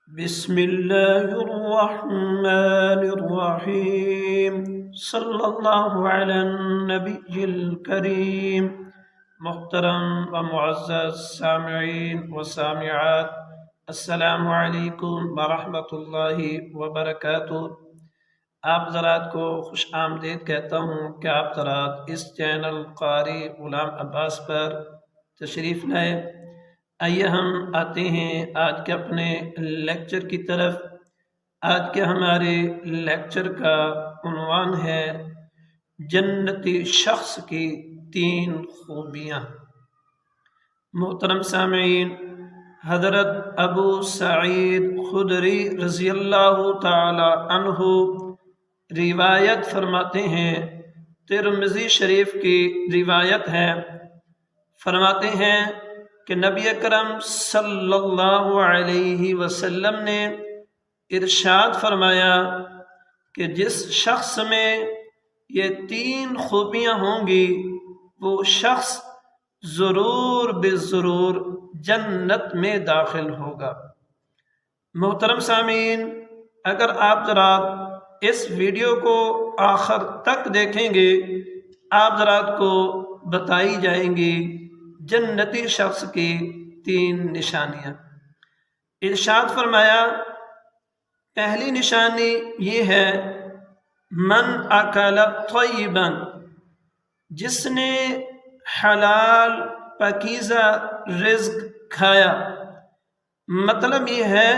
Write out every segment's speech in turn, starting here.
بسم الله الرحمن الرحيم صلی اللہ علی النبی الکریم۔ محترم و معزز سامعین و سامعات، السلام علیکم ورحمۃ اللہ وبرکاتہ۔ آپ حضرات کو خوش آمدید کہتا ہوں کہ آپ حضرات اس چینل قاری غلام عباس پر تشریف لائے۔ آئیے ہم آتے ہیں آج کے اپنے لیکچر کی طرف۔ آج کے ہمارے لیکچر کا عنوان ہے جنتی شخص کی 3 خوبیاں۔ محترم سامعین، حضرت ابو سعید خدری رضی اللہ تعالی عنہ روایت فرماتے ہیں، ترمذی شریف کی روایت ہے، فرماتے ہیں کہ نبی اکرم صلی اللہ علیہ وسلم نے ارشاد فرمایا کہ جس شخص میں یہ 3 خوبیاں ہوں گی وہ شخص ضرور بالضرور جنت میں داخل ہوگا۔ محترم سامعین، اگر آپ حضرات اس ویڈیو کو آخر تک دیکھیں گے، آپ حضرات کو بتائی جائیں گی جنتی شخص کی 3 نشانیاں۔ ارشاد فرمایا، پہلی نشانی یہ ہے من اکل طیبا، جس نے حلال پاکیزہ رزق کھایا۔ مطلب یہ ہے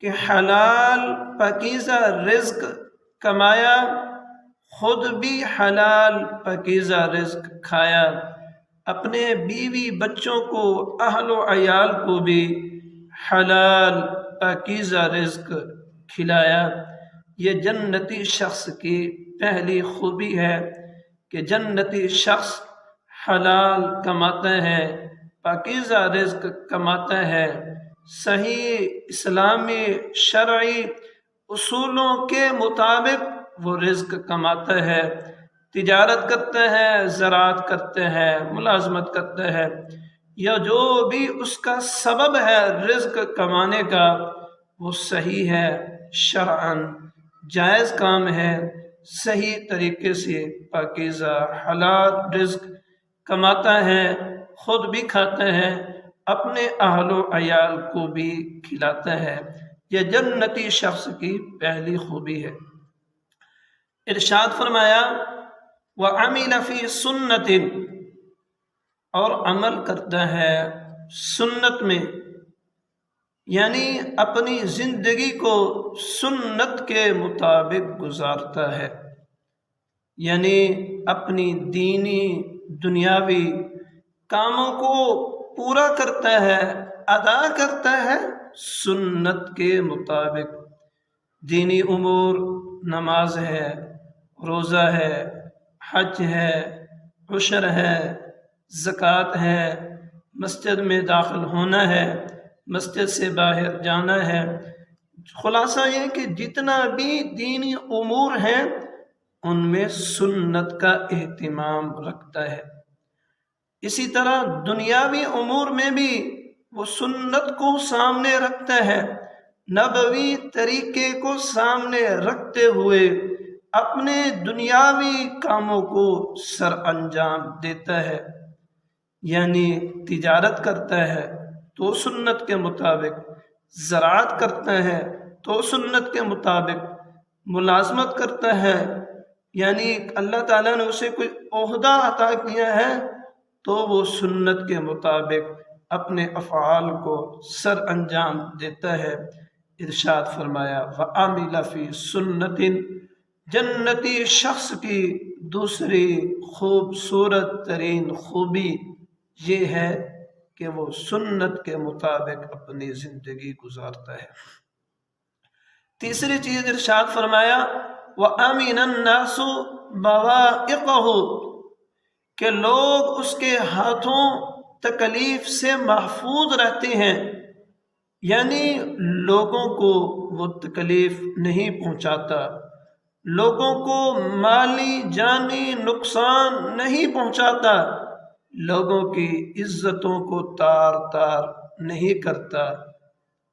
کہ حلال پاکیزہ رزق کمایا، خود بھی حلال پاکیزہ رزق کھایا، اپنے بیوی بچوں کو، اہل و عیال کو بھی حلال پاکیزہ رزق کھلایا۔ یہ جنتی شخص کی پہلی خوبی ہے کہ جنتی شخص حلال کماتا ہے، پاکیزہ رزق کماتا ہے، صحیح اسلامی شرعی اصولوں کے مطابق وہ رزق کماتا ہے، تجارت کرتا ہے، زراعت کرتا ہے، ملازمت کرتا ہے، یا جو بھی اس کا سبب ہے رزق کمانے کا وہ صحیح ہے، شرعاً جائز کام ہے، صحیح طریقے سے پاکیزہ حلال رزق کماتا ہے، خود بھی کھاتا ہے، اپنے اہل و عیال کو بھی کھلاتا ہے۔ یہ جنتی شخص کی پہلی خوبی ہے۔ ارشاد فرمایا، وَعَمِلَ فِي سُنَّةٍ، اور عمل کرتا ہے سنت میں، یعنی اپنی زندگی کو سنت کے مطابق گزارتا ہے، یعنی اپنی دینی دنیاوی کاموں کو پورا کرتا ہے، ادا کرتا ہے سنت کے مطابق۔ دینی امور، نماز ہے، روزہ ہے، حج ہے، عشر ہے، زکوٰۃ ہے، مسجد میں داخل ہونا ہے، مسجد سے باہر جانا ہے۔ خلاصہ یہ کہ جتنا بھی دینی امور ہیں ان میں سنت کا اہتمام رکھتا ہے۔ اسی طرح دنیاوی امور میں بھی وہ سنت کو سامنے رکھتا ہے، نبوی طریقے کو سامنے رکھتے ہوئے اپنے دنیاوی کاموں کو سر انجام دیتا ہے، یعنی تجارت کرتا ہے تو سنت کے مطابق، زراعت کرتا ہے تو سنت کے مطابق، ملازمت کرتا ہے، یعنی اللہ تعالیٰ نے اسے کوئی عہدہ عطا کیا ہے تو وہ سنت کے مطابق اپنے افعال کو سر انجام دیتا ہے۔ ارشاد فرمایا، وَعَمِلَ فِي سُنَّةٍ، جنتی شخص کی دوسری خوبصورت ترین خوبی یہ ہے کہ وہ سنت کے مطابق اپنی زندگی گزارتا ہے۔ تیسری چیز ارشاد فرمایا، وَأَمِنَ النَّاسُ بَوَائِقَهُ، کہ لوگ اس کے ہاتھوں تکلیف سے محفوظ رہتے ہیں، یعنی لوگوں کو وہ تکلیف نہیں پہنچاتا، لوگوں کو مالی جانی نقصان نہیں پہنچاتا، لوگوں کی عزتوں کو تار تار نہیں کرتا،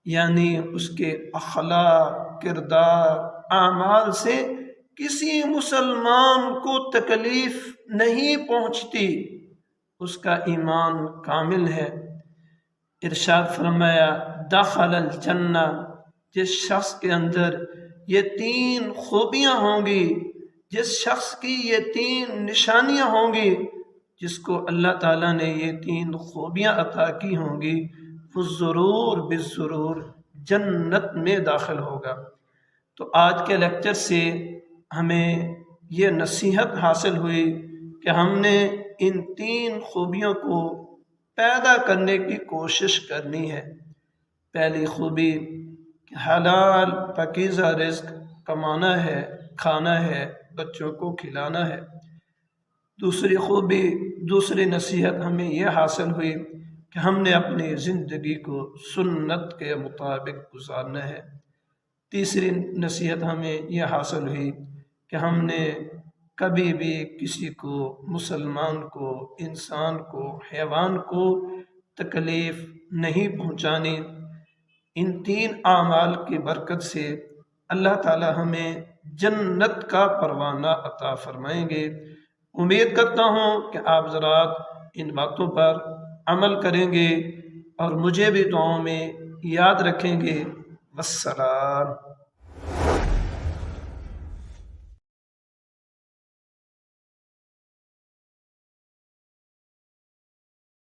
یعنی اس کے اخلاق، کردار، اعمال سے کسی مسلمان کو تکلیف نہیں پہنچتی، اس کا ایمان کامل ہے۔ ارشاد فرمایا دخل الجنہ، جس شخص کے اندر یہ 3 خوبیاں ہوں گی، جس شخص کی یہ 3 نشانیاں ہوں گی، جس کو اللہ تعالیٰ نے یہ 3 خوبیاں عطا کی ہوں گی، وہ ضرور بالضرور جنت میں داخل ہوگا۔ تو آج کے لیکچر سے ہمیں یہ نصیحت حاصل ہوئی کہ ہم نے ان 3 خوبیوں کو پیدا کرنے کی کوشش کرنی ہے۔ پہلی خوبی کہ حلال پاکیزہ رزق کمانا ہے، کھانا ہے، بچوں کو کھلانا ہے۔ دوسری خوبی، دوسری نصیحت ہمیں یہ حاصل ہوئی کہ ہم نے اپنی زندگی کو سنت کے مطابق گزارنا ہے۔ تیسری نصیحت ہمیں یہ حاصل ہوئی کہ ہم نے کبھی بھی کسی کو، مسلمان کو، انسان کو، حیوان کو تکلیف نہیں پہنچانی۔ ان 3 اعمال کی برکت سے اللہ تعالی ہمیں جنت کا پروانہ عطا فرمائیں گے۔ امید کرتا ہوں کہ آپ حضرات ان باتوں پر عمل کریں گے اور مجھے بھی دعاؤں میں یاد رکھیں گے۔ والسلام۔